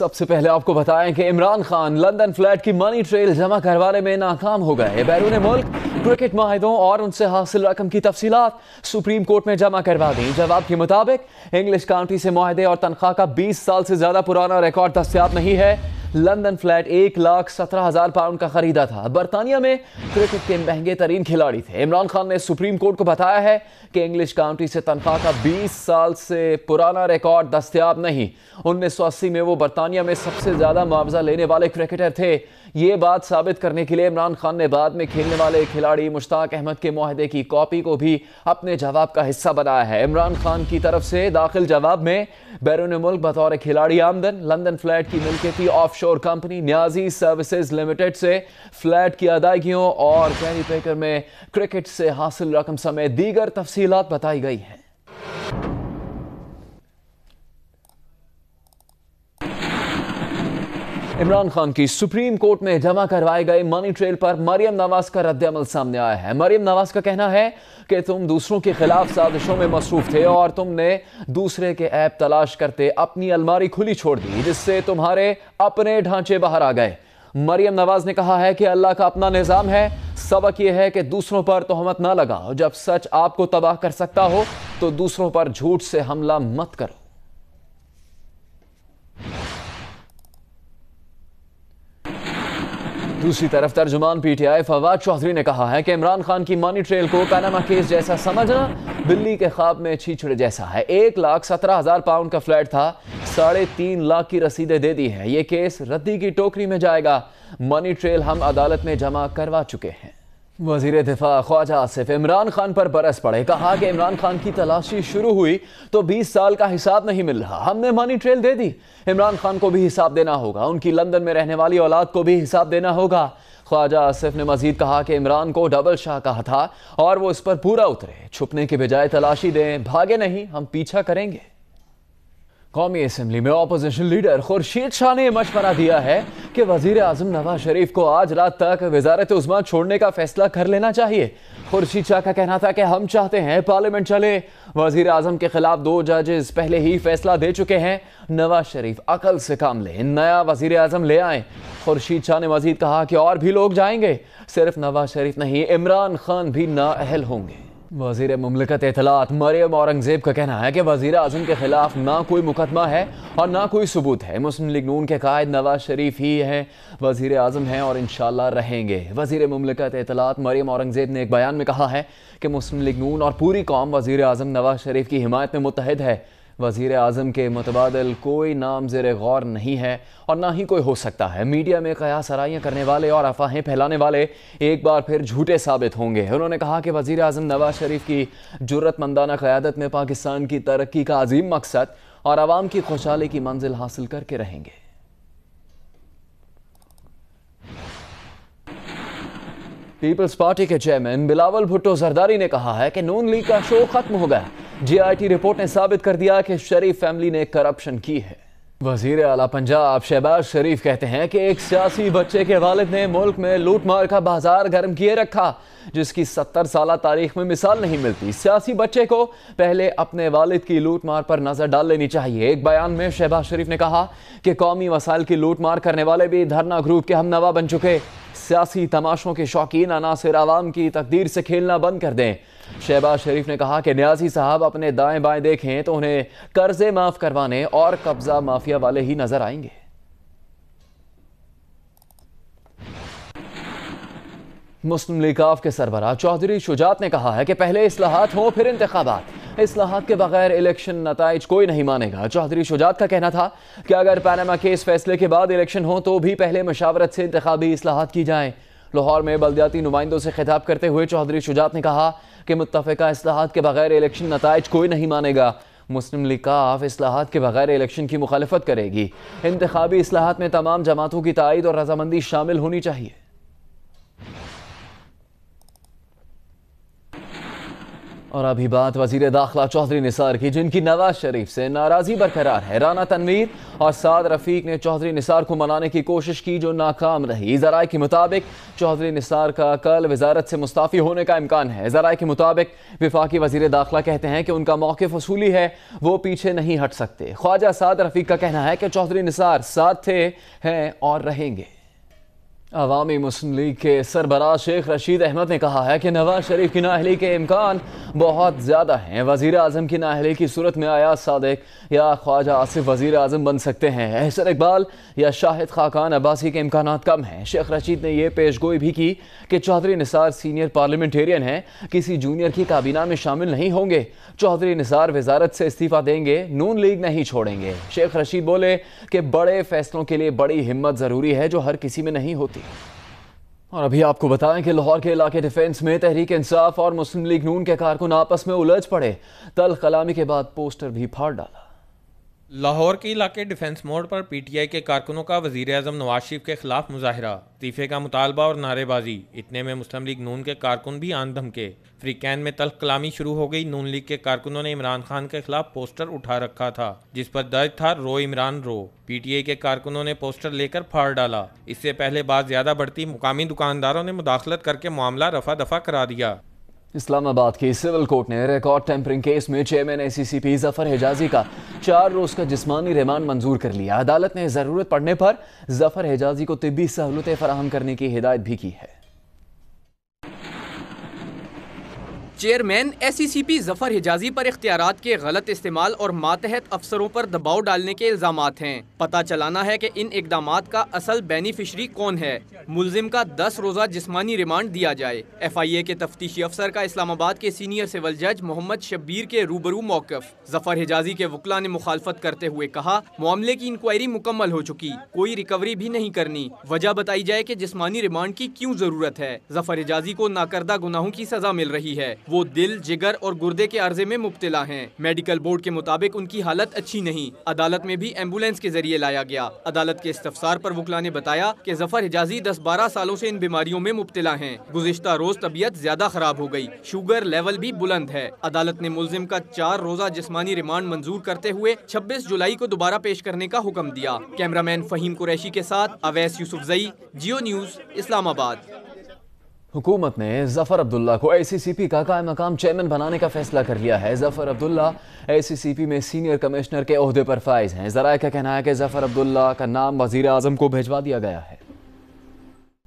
سب سے پہلے آپ کو بتائیں کہ عمران خان لندن فلیٹ کی منی ٹریل جمع کروانے میں ناکام ہو گئے۔ بیرون ملک کرکٹ معاہدوں اور ان سے حاصل رقم کی تفصیلات سپریم کورٹ میں جمع کروا دیں۔ جواب کے مطابق انگلش کاؤنٹی سے معاہدے اور تنخواہ کا 20 سال سے زیادہ پرانا ریکارڈ دستیاب نہیں ہے۔ لندن فلیٹ 1,17,000 پاؤنڈ کا خریدا تھا۔ برطانیہ میں کرکٹ کے مہنگے ترین کھلاڑی تھے۔ عمران خان نے سپریم کورٹ کو بتایا ہے کہ انگلش کاؤنٹی سے تنخواہ کا 20 سال سے پرانا ریکارڈ دستیاب نہیں۔ 1980 میں وہ برطانیہ میں سب سے زیادہ معاوضہ لینے والے کرکٹر تھے۔ یہ بات ثابت کرنے کے لیے عمران خان نے بعد میں کھیلنے والے کھلاڑی مشتاق احمد کے معاہدے کی کاپی کو بھی اپنے جواب کا حصہ بنایا ہے۔ عمران خان کی طرف سے داخل جواب میں بیرون ملک بطور کھلاڑی آمدن، لندن فلیٹ کی ملکیتی آف شور کمپنی نیازی سروسز لمیٹڈ سے فلیٹ کی ادائیگیوں اور کیری پیکر میں کرکٹ سے حاصل رقم سمیت دیگر تفصیلات بتائی گئی ہیں۔ عمران خان کی سپریم کورٹ میں جمع کروائے گئے منی ٹریل پر مریم نواز کا رد عمل سامنے آیا ہے۔ مریم نواز کا کہنا ہے کہ تم دوسروں کے خلاف سازشوں میں مصروف تھے اور تم نے دوسرے کے عیب تلاش کرتے اپنی الماری کھلی چھوڑ دی، جس سے تمہارے اپنے ڈھانچے باہر آ گئے۔ مریم نواز نے کہا ہے کہ اللہ کا اپنا نظام ہے۔ سبق یہ ہے کہ دوسروں پر تہمت نہ لگاؤ۔ جب سچ آپ کو تباہ کر سکتا ہو تو دوسروں پر جھوٹ سے حملہ مت کرو۔ دوسری طرف ترجمان P T I Fawad Chaudhry نے کہا ہے کہ عمران خان کی منی ٹریل کو پاناما کیس جیسا سمجھنا بلی کے خواب میں چھیچڑے جیسا ہے۔ 1,17,000 پاؤنڈ کا فلیٹ تھا، 3.5 لاکھ کی رسیدیں دے دی ہیں۔ یہ کیس ردی کی ٹوکری میں جائے گا۔ منی ٹریل ہم عدالت میں جمع کروا چکے ہیں۔ وزیر دفاع خواجہ آصف عمران خان پر برس پڑے، کہا کہ عمران خان کی تلاشی شروع ہوئی تو 20 سال کا حساب نہیں مل رہا، ہم نے منی ٹریل دے دی۔ عمران خان کو بھی حساب دینا ہوگا، ان کی لندن میں رہنے والی اولاد کو بھی حساب دینا ہوگا۔ خواجہ آصف نے مزید کہا کہ عمران کو ڈبل شاہ کہا تھا اور وہ اس پر پورا اترے۔ چھپنے کے بجائے تلاشی دیں، بھاگے نہیں، ہم پیچھا کریں گے۔ قومی اسمبلی میں اپوزیشن لیڈر خورشید شاہ نے مشورہ دیا ہے کہ وزیر اعظم نواز شریف کو آج رات تک وزارت عظمیٰ چھوڑنے کا فیصلہ کر لینا چاہیے۔ خورشید شاہ کا کہنا تھا کہ ہم چاہتے ہیں پارلیمنٹ چلے۔ وزیر اعظم کے خلاف 2 ججز پہلے ہی فیصلہ دے چکے ہیں۔ نواز شریف عقل سے کام لیں، نیا وزیر اعظم لے آئیں۔ خورشید شاہ نے مزید کہا کہ اور بھی لوگ جائیں گے، صرف نواز شریف نہیں، عمران خان بھی نااہل ہوں گے۔ وزیر مملکت اطلاعات مریم اورنگزیب کا کہنا ہے کہ وزیر اعظم کے خلاف نہ کوئی مقدمہ ہے اور نہ کوئی ثبوت ہے۔ مسلم لیگ نون کے قائد نواز شریف ہی ہیں، وزیر اعظم ہیں اور انشاءاللہ رہیں گے۔ وزیر مملکت اطلاعات مریم اورنگزیب نے ایک بیان میں کہا ہے کہ مسلم لیگ نون اور پوری قوم وزیر اعظم نواز شریف کی حمایت میں متحد ہے۔ وزیر اعظم کے متبادل کوئی نام زیر غور نہیں ہے اور نہ ہی کوئی ہو سکتا ہے۔ میڈیا میں قیاس آرائیاں کرنے والے اور افواہیں پھیلانے والے ایک بار پھر جھوٹے ثابت ہوں گے۔ انہوں نے کہا کہ وزیر اعظم نواز شریف کی جرأت مندانہ قیادت میں پاکستان کی ترقی کا عظیم مقصد اور عوام کی خوشحالی کی منزل حاصل کر کے رہیں گے۔ پیپلز پارٹی کے چیئرمین بلاول بھٹو زرداری نے کہا ہے کہ نون لیگ کا شو ختم ہو گیا۔ جی آئی ٹی رپورٹ نے ثابت کر دیا کہ شریف فیملی نے کرپشن کی ہے۔ وزیر اعلیٰ پنجاب شہباز شریف کہتے ہیں کہ ایک سیاسی بچے کے والد نے ملک میں لوٹ مار کا بازار گرم کیے رکھا، جس کی 70 سالہ تاریخ میں مثال نہیں ملتی۔ سیاسی بچے کو پہلے اپنے والد کی لوٹ مار پر نظر ڈال لینی چاہیے۔ ایک بیان میں شہباز شریف نے کہا کہ قومی وسائل کی لوٹ مار کرنے والے بھی دھرنا گروپ کے ہم نوا بن چکے۔ سیاسی تماشوں کے شوقین عناصر عوام کی تقدیر سے کھیلنا بند کر دیں۔ شہباز شریف نے کہا کہ نیازی صاحب اپنے دائیں بائیں دیکھیں تو انہیں قرضے معاف کروانے اور قبضہ مافیا والے ہی نظر آئیں گے۔ مسلم لیگ آف کے سربراہ چودھری شجاعت نے کہا ہے کہ پہلے اصلاحات ہوں پھر انتخابات، اصلاحات کے بغیر الیکشن نتائج کوئی نہیں مانے گا۔ چودھری شجاعت کا کہنا تھا کہ اگر پاناما کیس فیصلے کے بعد الیکشن ہوں تو بھی پہلے مشاورت سے انتخابی اصلاحات کی جائیں۔ لاہور میں بلدیاتی نمائندوں سے خطاب کرتے ہوئے چودھری شجاعت نے کہا کہ متفقہ اصلاحات کے بغیر الیکشن نتائج کوئی نہیں مانے گا۔ مسلم لیگ آف اصلاحات کے بغیر الیکشن کی مخالفت کرے گی۔ انتخابی اصلاحات میں تمام جماعتوں کی تائید اور رضامندی شامل ہونی چاہیے۔ اور ابھی بات وزیر داخلہ چودھری نثار کی، جن کی نواز شریف سے ناراضی برقرار ہے۔ رانا تنویر اور سعد رفیق نے چودھری نثار کو منانے کی کوشش کی جو ناکام رہی۔ ذرائع کے مطابق چودھری نثار کا کل وزارت سے مستعفی ہونے کا امکان ہے۔ ذرائع کے مطابق وفاقی وزیر داخلہ کہتے ہیں کہ ان کا موقف اصولی ہے، وہ پیچھے نہیں ہٹ سکتے۔ خواجہ سعد رفیق کا کہنا ہے کہ چودھری نثار ساتھ تھے، ہیں اور رہیں گے۔ عوامی مسلم لیگ کے سربراہ شیخ رشید احمد نے کہا ہے کہ نواز شریف کی نااہلی کے امکان بہت زیادہ ہیں۔ وزیر اعظم کی نااہلی کی صورت میں ایاز صادق یا خواجہ آصف وزیر اعظم بن سکتے ہیں۔ احسن اقبال یا شاہد خاقان عباسی کے امکانات کم ہیں۔ شیخ رشید نے یہ پیش گوئی بھی کی کہ چودھری نثار سینئر پارلیمنٹیرین ہیں، کسی جونیئر کی کابینہ میں شامل نہیں ہوں گے۔ چودھری نثار وزارت سے استعفیٰ دیں گے، نون لیگ نہیں چھوڑیں گے۔ شیخ رشید بولے کہ بڑے فیصلوں کے لیے بڑی ہمت ضروری ہے جو ہر کسی میں نہیں ہوتی۔ اور ابھی آپ کو بتائیں کہ لاہور کے علاقے ڈیفنس میں تحریک انصاف اور مسلم لیگ نون کے کارکن آپس میں الجھ پڑے، تلخ کلامی کے بعد پوسٹر بھی پھاڑ ڈالا۔ لاہور کے علاقے ڈیفنس موڑ پر پی ٹی آئی کے کارکنوں کا وزیر اعظم نواز شریف کے خلاف مظاہرہ، استعفے کا مطالبہ اور نعرے بازی۔ اتنے میں مسلم لیگ نون کے کارکن بھی آن دھمکے۔ فریقین میں تلخ کلامی شروع ہو گئی۔ نون لیگ کے کارکنوں نے عمران خان کے خلاف پوسٹر اٹھا رکھا تھا جس پر درج تھا رو عمران رو۔ پی ٹی آئی کے کارکنوں نے پوسٹر لے کر پھاڑ ڈالا۔ اس سے پہلے بات زیادہ بڑھتی، مقامی دکانداروں نے مداخلت کر کے معاملہ رفع دفع کرا دیا۔ اسلام آباد کی سول کورٹ نے ریکارڈ ٹیمپرنگ کیس میں چیئرمین اے سی سی پی ظفر حجازی کا 4 روز کا جسمانی ریمانڈ منظور کر لیا۔ عدالت نے ضرورت پڑنے پر ظفر حجازی کو طبی سہولتیں فراہم کرنے کی ہدایت بھی کی ہے۔ چیئرمین ایس سی سی پی ظفر حجازی پر اختیارات کے غلط استعمال اور ماتحت افسروں پر دباؤ ڈالنے کے الزامات ہیں۔ پتہ چلانا ہے کہ ان اقدامات کا اصل بینیفیشری کون ہے۔ ملزم کا 10 روزہ جسمانی ریمانڈ دیا جائے۔ ایف آئی اے کے تفتیشی افسر کا اسلام آباد کے سینئر سول جج محمد شبیر کے روبرو موقف۔ ظفر حجازی کے وکلاء نے مخالفت کرتے ہوئے کہا، معاملے کی انکوائری مکمل ہو چکی، کوئی ریکوری بھی نہیں کرنی، وجہ بتائی جائے کہ جسمانی ریمانڈ کی کیوں ضرورت ہے۔ ظفر حجازی کو ناکردہ گناہوں کی سزا مل رہی ہے، وہ دل، جگر اور گردے کے عرضے میں مبتلا ہیں۔ میڈیکل بورڈ کے مطابق ان کی حالت اچھی نہیں۔ عدالت میں بھی ایمبولینس کے ذریعے لایا گیا۔ عدالت کے استفسار پر وکلاء نے بتایا کہ ظفر حجازی 10-12 سالوں سے ان بیماریوں میں مبتلا ہیں۔ گزشتہ روز طبیعت زیادہ خراب ہو گئی، شوگر لیول بھی بلند ہے۔ عدالت نے ملزم کا 4 روزہ جسمانی ریمانڈ منظور کرتے ہوئے 26 جولائی کو دوبارہ پیش کرنے کا حکم دیا۔ کیمرامین فہیم قریشی کے ساتھ اویس یوسف زئی، جیو نیوز، اسلام آباد۔ حکومت نے ظفر عبداللہ کو اے سی سی پی کا قائم مقام چیئرمین بنانے کا فیصلہ کر لیا ہے۔ ظفر عبداللہ اے سی سی پی میں سینئر کمشنر کے عہدے پر فائز ہیں۔ ذرائع کا کہنا ہے کہ ظفر عبداللہ کا نام وزیر اعظم کو بھیجوا دیا گیا ہے۔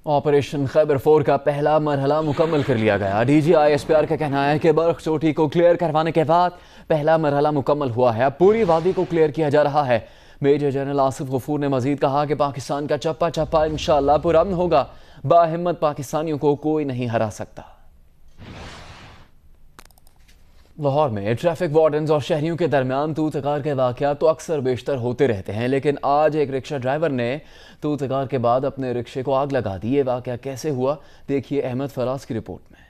آپریشن خیبر 4 کا پہلا مرحلہ مکمل کر لیا گیا۔ D G I S P R کا کہنا ہے کہ برق چوٹی کو کلیئر کروانے کے بعد پہلا مرحلہ مکمل ہوا ہے، اب پوری وادی کو کلیئر کیا جا رہا ہے۔ میجر جنرل آصف غفور نے مزید کہا کہ پاکستان کا چپا چپا انشاءاللہ پرامن ہوگا، باہمت پاکستانیوں کو کوئی نہیں ہرا سکتا۔ لاہور میں ٹریفک وارڈنز اور شہریوں کے درمیان تو تکار کے واقعات تو اکثر بیشتر ہوتے رہتے ہیں، لیکن آج ایک رکشہ ڈرائیور نے تو تکار کے بعد اپنے رکشے کو آگ لگا دی۔ یہ واقعہ کیسے ہوا، دیکھیے احمد فراز کی رپورٹ میں۔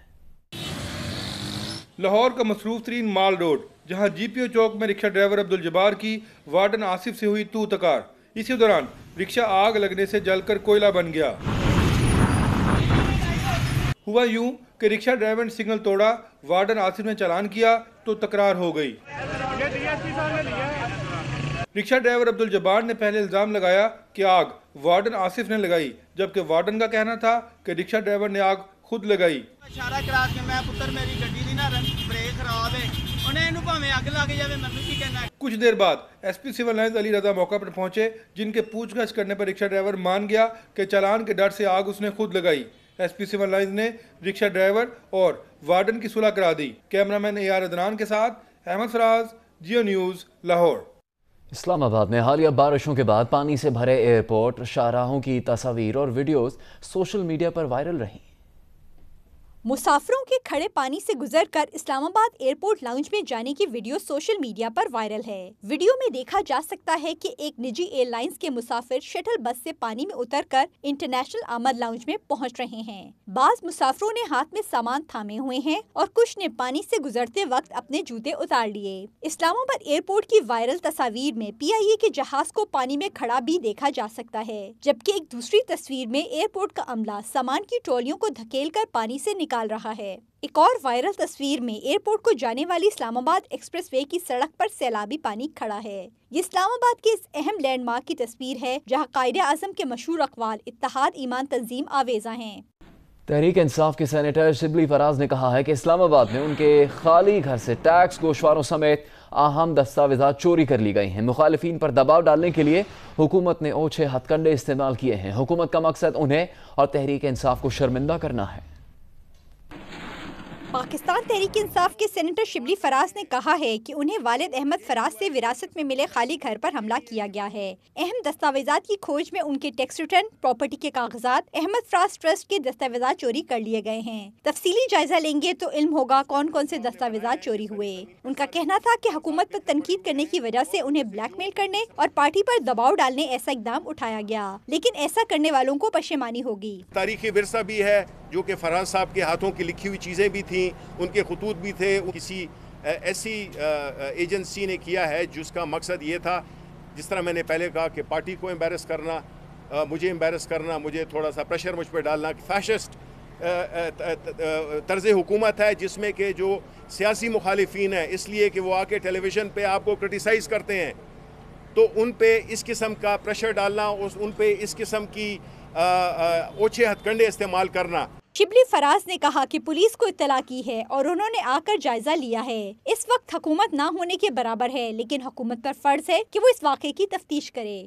لاہور کا مصروف ترین مال روڈ، جہاں جی پی او چوک میں رکشہ ڈرائیور عبدالجبار کی وارڈن آصف سے ہوئی تو تکار، اسی دوران رکشہ آگ لگنے سے جل کر کوئلہ بن گیا۔ ہوا یوں کہ رکشہ ڈرائیور نے سگنل توڑا، وارڈن آصف نے چالان کیا تو تکرار ہو گئی۔ رکشہ ڈرائیور عبدالجبار نے پہلے الزام لگایا کہ آگ وارڈن آصف نے لگائی، جبکہ وارڈن کا کہنا تھا کہ رکشہ ڈرائیور نے آگ خود لگائی۔ اشارہ کرا کے میں پتر میری گڈی دی نا بریک خراب ہے، انہیں اینو بھاویں اگ لگ جاوے، مینوں کی کہنا ہے۔ کچھ دیر بعد S P civil lines Ali Raza موقع پر پہنچے، جن کے پوچھ گچھ کرنے پر رکشہ ڈرائیور مان گیا کہ چالان کے ڈر سے آگ اس نے خود لگائی۔ ایس پی سول لائنز نے رکشہ ڈرائیور اور وارڈن کی صلح کرا دی۔ کیمرامین اے آر عدنان کے ساتھ احمد فراز، جیو نیوز، لاہور۔ اسلام آباد میں حالیہ بارشوں کے بعد پانی سے بھرے ایئرپورٹ، شاہراہوں کی تصاویر اور ویڈیوز سوشل میڈیا پر وائرل رہیں۔ مسافروں کے کھڑے پانی سے گزر کر اسلام آباد ایئرپورٹ لاؤنج میں جانے کی ویڈیو سوشل میڈیا پر وائرل ہے۔ ویڈیو میں دیکھا جا سکتا ہے کہ ایک نجی ایئر لائنز کے مسافر شٹل بس سے پانی میں اتر کر انٹرنیشنل آمد لاؤنج میں پہنچ رہے ہیں۔ بعض مسافروں نے ہاتھ میں سامان تھامے ہوئے ہیں اور کچھ نے پانی سے گزرتے وقت اپنے جوتے اتار لیے۔ اسلام آباد ایئرپورٹ کی وائرل تصاویر میں پی آئی اے کے جہاز کو پانی میں کھڑا بھی دیکھا جا سکتا ہے، جبکہ ایک دوسری تصویر میں ایئرپورٹ کا عملہ سامان کی ٹرالیوں کو دھکیل کر پانی سے نکال نکال رہا ہے۔ ایک اور وائرل تصویر میں ایئرپورٹ کو جانے والی اسلام آباد ایکسپریس وے کی سڑک پر سیلابی پانی کھڑا ہے۔ یہ اسلام آباد کے اس اہم لینڈ مارک کی تصویر ہے جہاں قائد اعظم کے مشہور اقوال اتحاد ایمان تنظیم آویزاں ہیں۔ تحریک انصاف کے سینیٹر شبلی فراز نے کہا ہے کہ اسلام آباد میں ان کے خالی گھر سے ٹیکس گوشواروں سمیت اہم دستاویزات چوری کر لی گئی ہیں۔ مخالفین پر دباؤ ڈالنے کے لیے حکومت نے اوچھے ہتھ کنڈے استعمال کیے ہیں۔ حکومت کا مقصد انہیں اور تحریک انصاف کو شرمندہ کرنا ہے۔ پاکستان تحریک انصاف کے سینیٹر شبلی فراز نے کہا ہے کہ انہیں والد احمد فراز سے وراثت میں ملے خالی گھر پر حملہ کیا گیا ہے۔ اہم دستاویزات کی کھوج میں ان کے ٹیکس ریٹرن، پراپرٹی کے کاغذات، احمد فراز ٹرسٹ کے دستاویزات چوری کر لیے گئے ہیں۔ تفصیلی جائزہ لیں گے تو علم ہوگا کون کون سے دستاویزات چوری ہوئے۔ ان کا کہنا تھا کہ حکومت پر تنقید کرنے کی وجہ سے انہیں بلیک میل کرنے اور پارٹی پر دباؤ ڈالنے ایسا اقدام اٹھایا گیا، لیکن ایسا کرنے والوں کو پشیمانی ہوگی۔ تاریخی ورثہ بھی ہے جو کہ فراز صاحب کے ہاتھوں کی لکھی ہوئی چیزیں بھی تھیں، ان کے خطوط بھی تھے۔ کسی ایسی ایجنسی نے کیا ہے جس کا مقصد یہ تھا، جس طرح میں نے پہلے کہا کہ پارٹی کو امبیرس کرنا، مجھے امبیرس کرنا، مجھے تھوڑا سا پریشر مجھ پہ ڈالنا۔ فیشسٹ طرز حکومت ہے جس میں کہ جو سیاسی مخالفین ہیں، اس لیے کہ وہ آ کے ٹیلی ویژن پہ آپ کو کرٹیسائز کرتے ہیں، تو ان پہ اس قسم کا پریشر ڈالنا، ان پہ اس قسم کی اوچھے ہتھ کنڈے استعمال کرنا۔ شبلی فراز نے کہا کہ پولیس کو اطلاع کی ہے اور انہوں نے آ کر جائزہ لیا ہے۔ اس وقت حکومت نہ ہونے کے برابر ہے، لیکن حکومت پر فرض ہے کہ وہ اس واقعے کی تفتیش کرے۔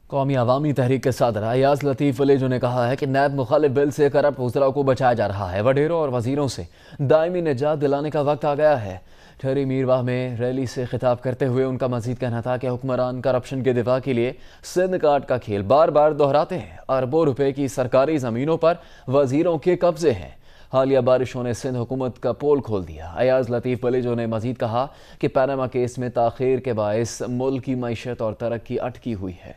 قومی عوامی تحریک کے صدر ایاز لطیف ولیجو نے کہا ہے کہ نیب مخالف بل سے کرپٹ وزراء کو بچایا جا رہا ہے۔ وڈیروں اور وزیروں سے دائمی نجات دلانے کا وقت آ گیا ہے۔ ٹھہری میرواہ میں ریلی سے خطاب کرتے ہوئے ان کا مزید کہنا تھا کہ حکمران کرپشن کے دفاع کے لیے سندھ کارڈ کا کھیل بار بار دہراتے ہیں۔ اربوں روپے کی سرکاری زمینوں پر وزیروں کے قبضے ہیں۔ حالیہ بارشوں نے سندھ حکومت کا پول کھول دیا۔ ایاز لطیف ولیجو نے مزید کہا کہ پاناما کیس میں تاخیر کے باعث ملک کی معیشت اور ترقی اٹکی ہوئی ہے۔